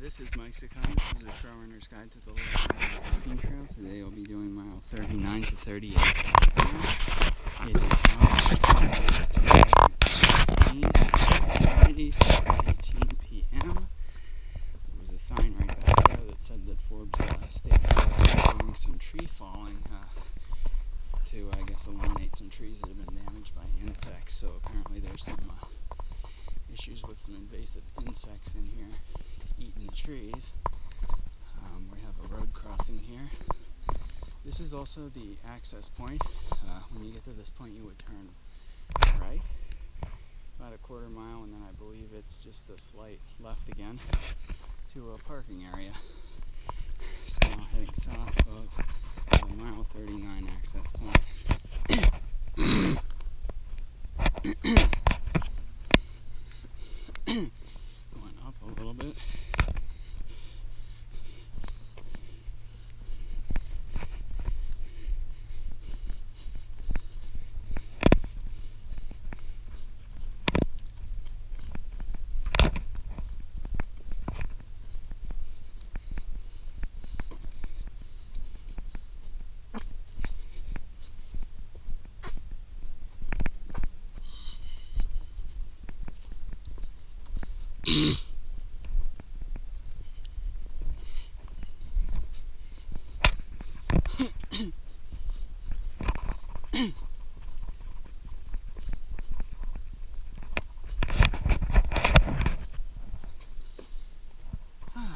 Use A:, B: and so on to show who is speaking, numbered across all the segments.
A: This is Mike Ciccone. This is a trail runner's guide to the Laurel Highlands hiking trail. Today we'll be doing mile 39 to 38. It is March 2018, 6 to 18 p.m. There was a sign right back there that said that Forbes State Forest is doing some tree falling to, I guess, eliminate some trees that have been damaged by insects. So apparently there's some issues with some invasive insects in here eating the trees. We have a road crossing here. This is also the access point. When you get to this point, you would turn right about a quarter mile, and then I believe it's just a slight left again to a parking area. So now heading south of the mile 39 access point. Going up a little bit.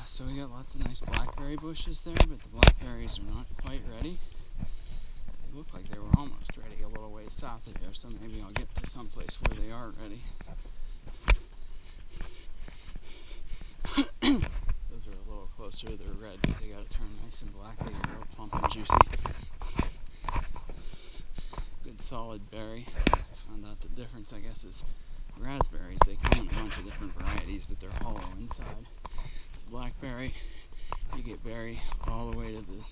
A: So we got lots of nice blackberry bushes there, but the blackberries are not quite ready. They look like they were almost ready a little ways south of here, so maybe I'll get to some place where they are ready. Those are a little closer, they're red, but they gotta turn nice and black. They're real plump and juicy. Good solid berry. I found out the difference, I guess, is raspberries. They come in a bunch of different varieties, but they're hollow inside. Blackberry, you get berry all the way to the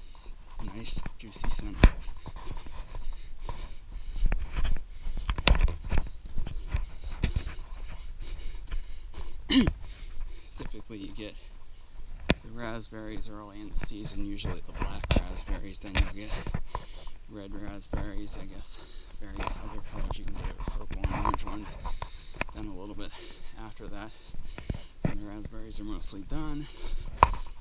A: nice juicy center. Typically you get the raspberries early in the season, usually the black raspberries, then you'll get red raspberries, I guess various other colors. You can get purple and orange ones then a little bit after that. When the raspberries are mostly done,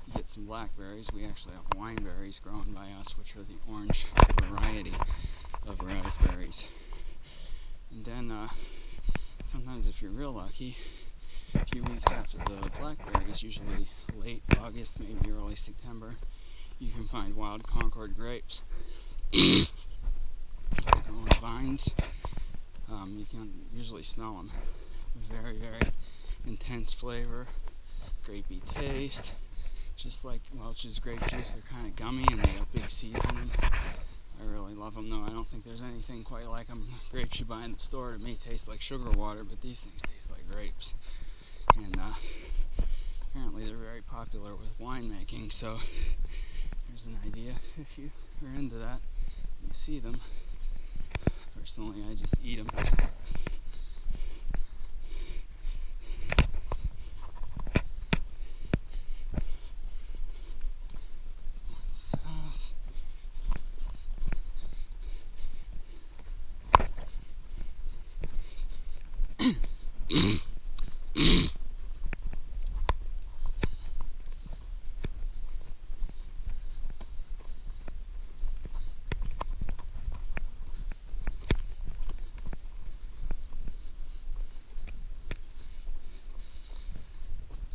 A: you get some blackberries. We actually have wineberries grown by us, which are the orange variety of raspberries. And then sometimes if you're real lucky, a few weeks after the blackberries, usually late August, maybe early September, you can find wild Concord grapes. They grow on vines. You can usually smell them. Very, very intense flavor, grapey taste, just like Welch's grape juice. They're kind of gummy and they have big seeds in them. I really love them though. I don't think there's anything quite like them. Grapes you buy in the store, it may taste like sugar water, but these things taste like grapes. And apparently they're very popular with winemaking, so there's an idea if you are into that. You see them. Personally, I just eat them.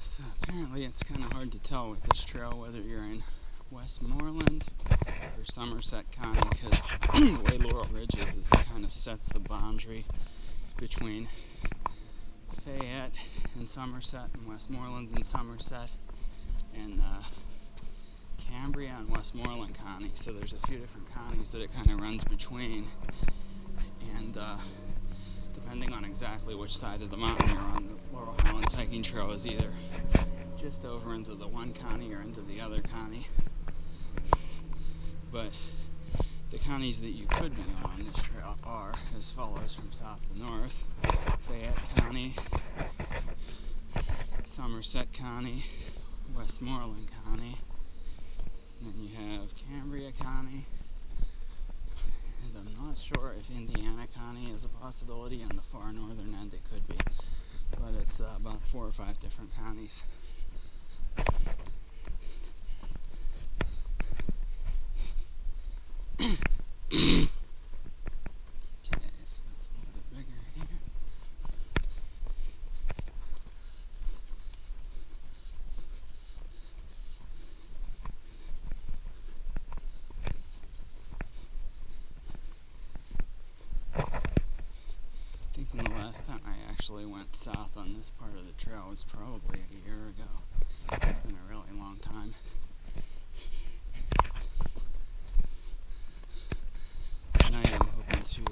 A: So apparently it's kind of hard to tell with this trail whether you're in Westmoreland or Somerset County, because the way Laurel Ridge is it kind of sets the boundary between Fayette and Somerset, and Westmoreland and Somerset, and Cambria and Westmoreland County. So there's a few different counties that it kind of runs between, and depending on exactly which side of the mountain you're on, the Laurel Highlands hiking trail is either just over into the one county or into the other county. But the counties that you could be on this trail are as follows from south to north: Fayette County, Somerset County, Westmoreland County. And then you have Cambria County. And I'm not sure if Indiana County is a possibility. On the far northern end it could be. But it's about 4 or 5 different counties. Okay, so that's a little bit bigger here. Thinking the last time I actually went south on this part of the trail was probably a year ago. It's been a really long time. Tonight I'm hoping to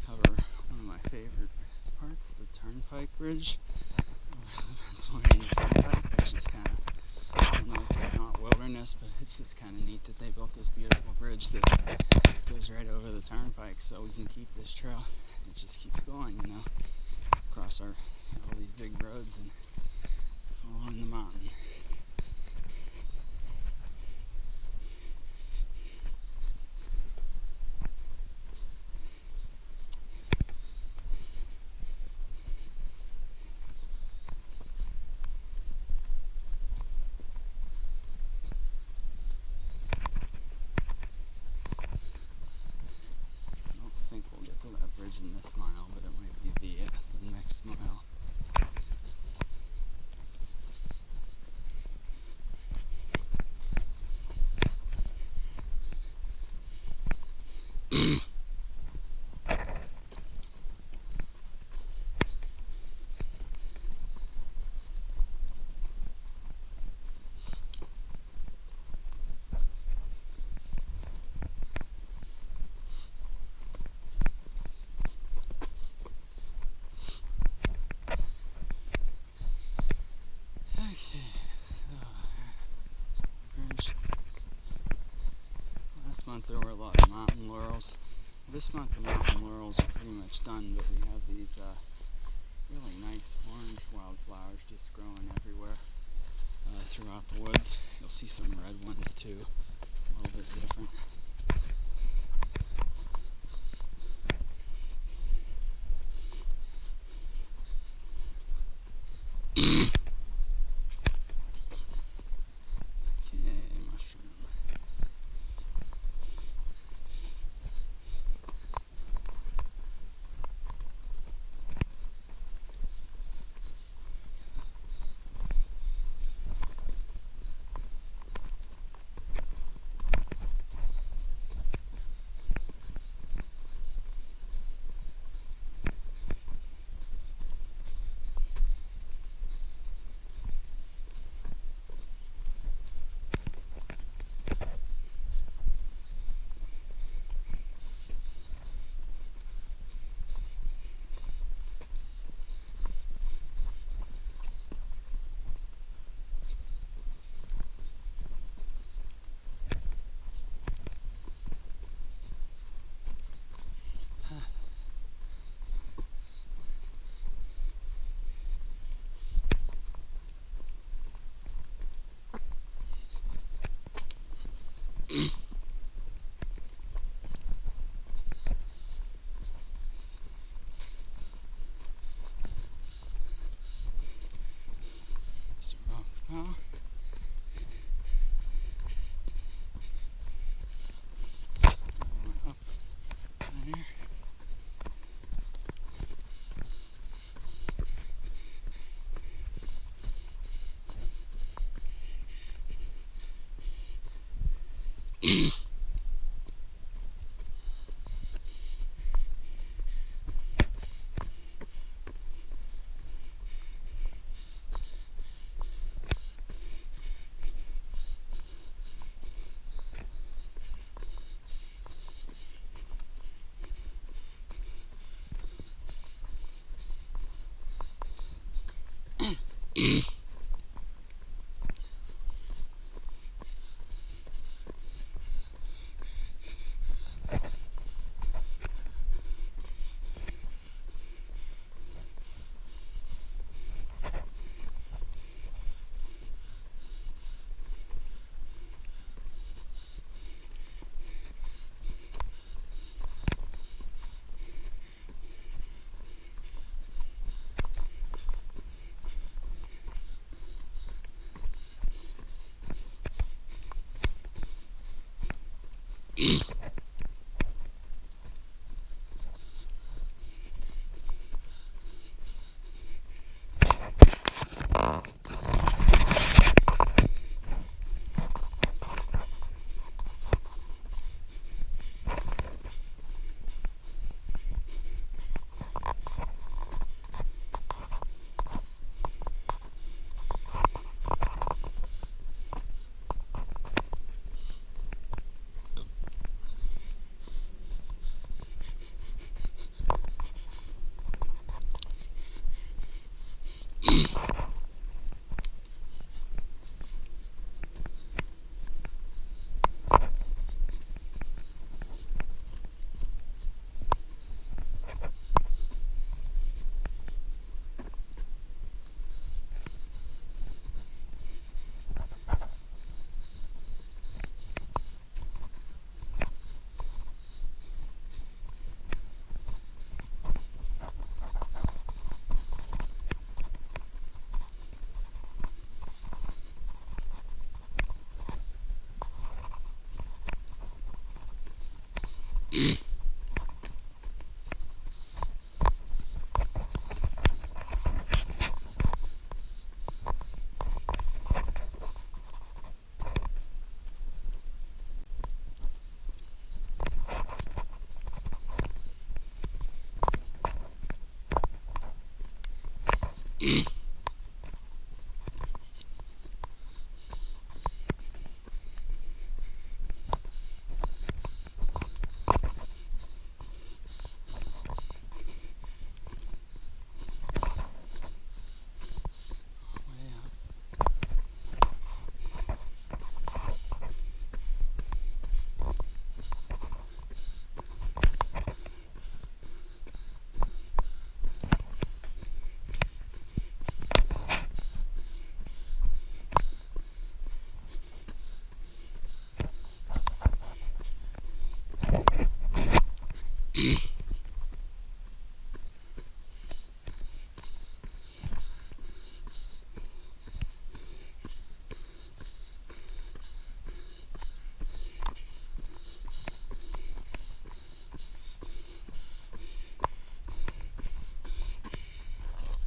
A: cover one of my favorite parts, the Turnpike Bridge. Pennsylvania Turnpike, which is kind of, I don't know, it's like not wilderness, but it's just kind of neat that they built this beautiful bridge that goes right over the turnpike, so we can keep this trail. It just keeps going, you know, across our all these big roads and following the mountain. In this mile, but it might be the next mile. There were a lot of mountain laurels. This month the mountain laurels are pretty much done, but we have these really nice orange wildflowers just growing everywhere throughout the woods. You'll see some red ones too, a little bit different.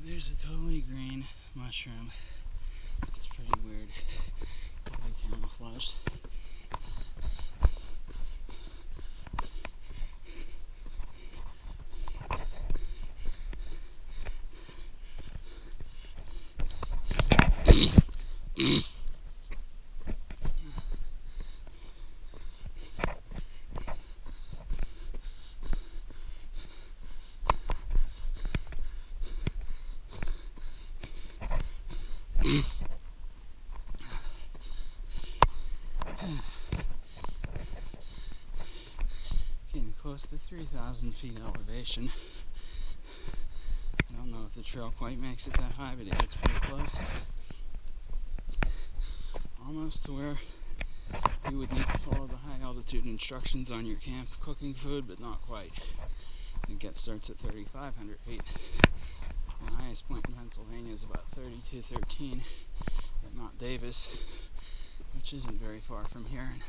A: There's a totally green mushroom. It's pretty weird. Totally camouflaged. Getting close to 3,000 feet elevation. I don't know if the trail quite makes it that high, but it gets pretty close. Almost to where you would need to follow the high altitude instructions on your camp cooking food, but not quite. It starts at 3,500 feet. The highest point in Pennsylvania is about 3213 at Mount Davis, which isn't very far from here. And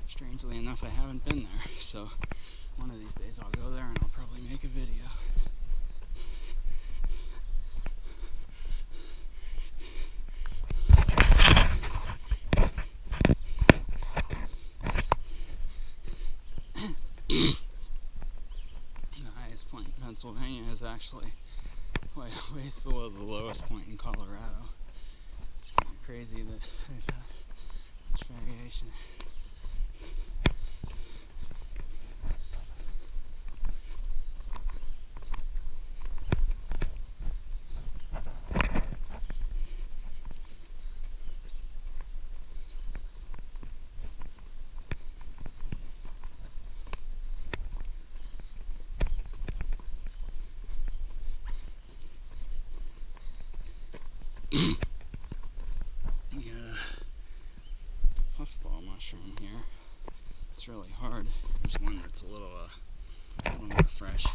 A: strangely enough, I haven't been there, so one of these days I'll go there and I'll probably make a video. The highest point in Pennsylvania is actually quite a ways below the lowest point in Colorado. It's kind of crazy that there's that much variation. You got a puffball mushroom here. It's really hard. There's one that's a little more fresh. You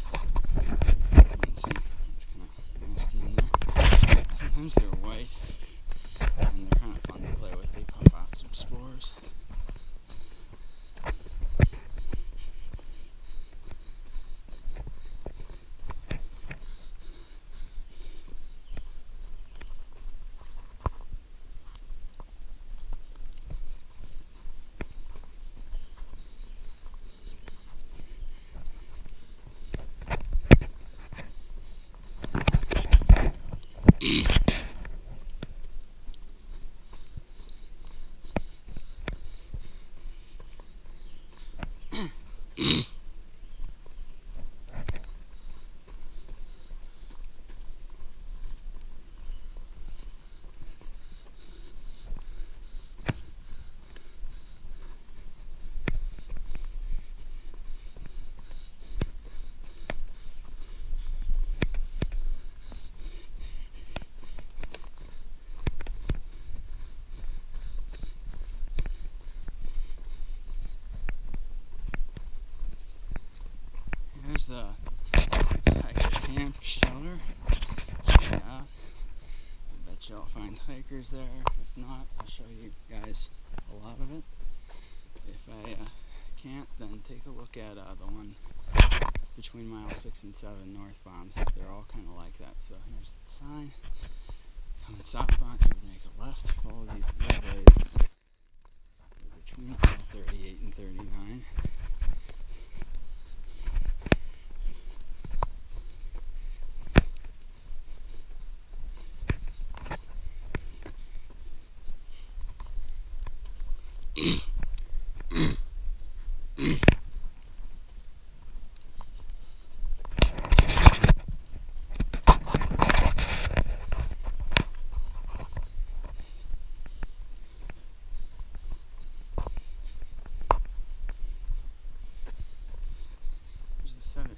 A: can see it's kind of nasty in there. Sometimes they're white and they're kind of fun to play with. They pop out some spores. Here's the hiker camp shelter. Check it out. I bet y'all find hikers there. If not, I'll show you guys a lot of it. If I can't, then take a look at the one between mile 6 and 7 northbound. They're all kind of like that. So here's the sign. Coming southbound, you would make a left. Follow these blue blazes between mile 38 and 39.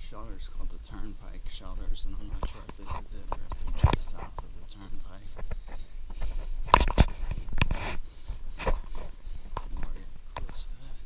A: Shelters called the Turnpike Shelters, and I'm not sure if this is it or if they're just south of the Turnpike. We're getting close to that.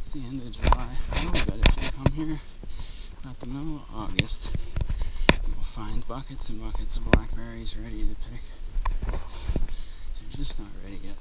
A: It's the end of July. I bet if you come here at the middle of August, you'll find buckets and buckets of blackberries ready to pick. They're just not ready yet.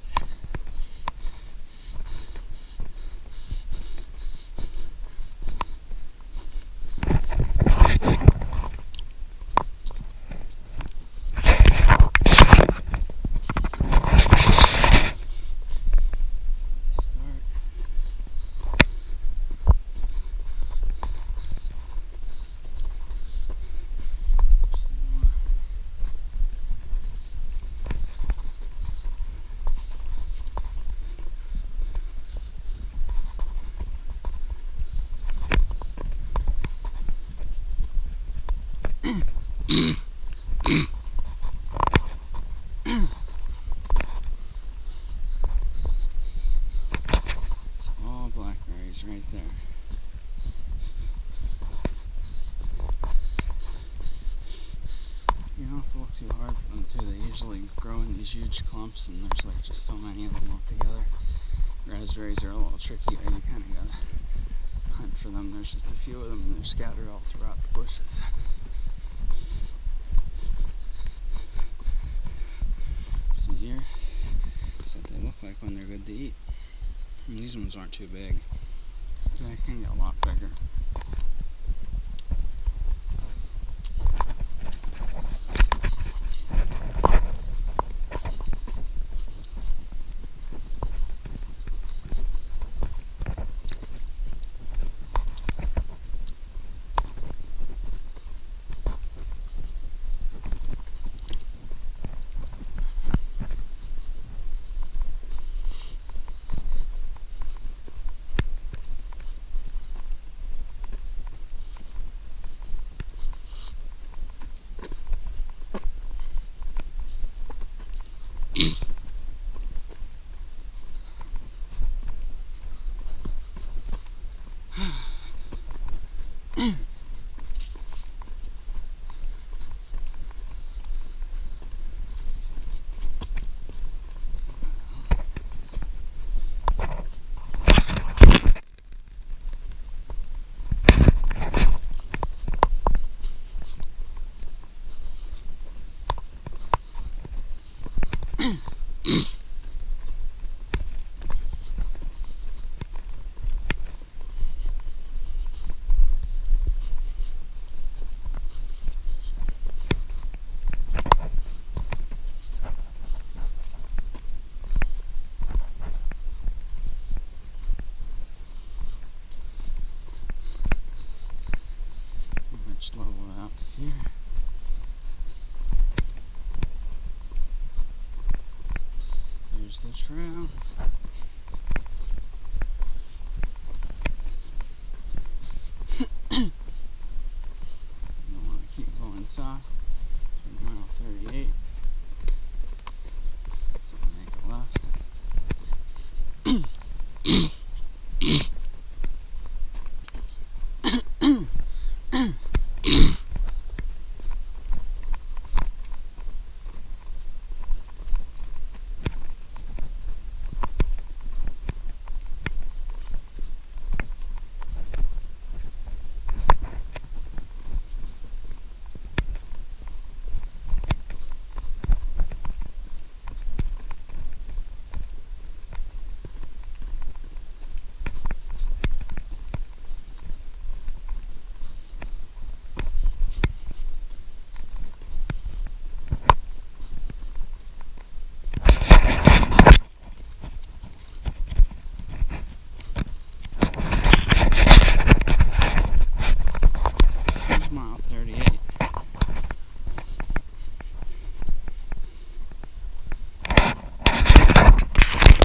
A: It's all blackberries right there. You don't have to look too hard for them too. They usually grow in these huge clumps, and there's like just so many of them all together. Raspberries are a little trickier. You kind of gotta hunt for them. There's just a few of them, and they're scattered all throughout the bushes. See here? That's what they look like when they're good to eat. And these ones aren't too big. They can get a lot bigger. Level out here. There's the trail. You want to keep going south through mile 38. So make a left.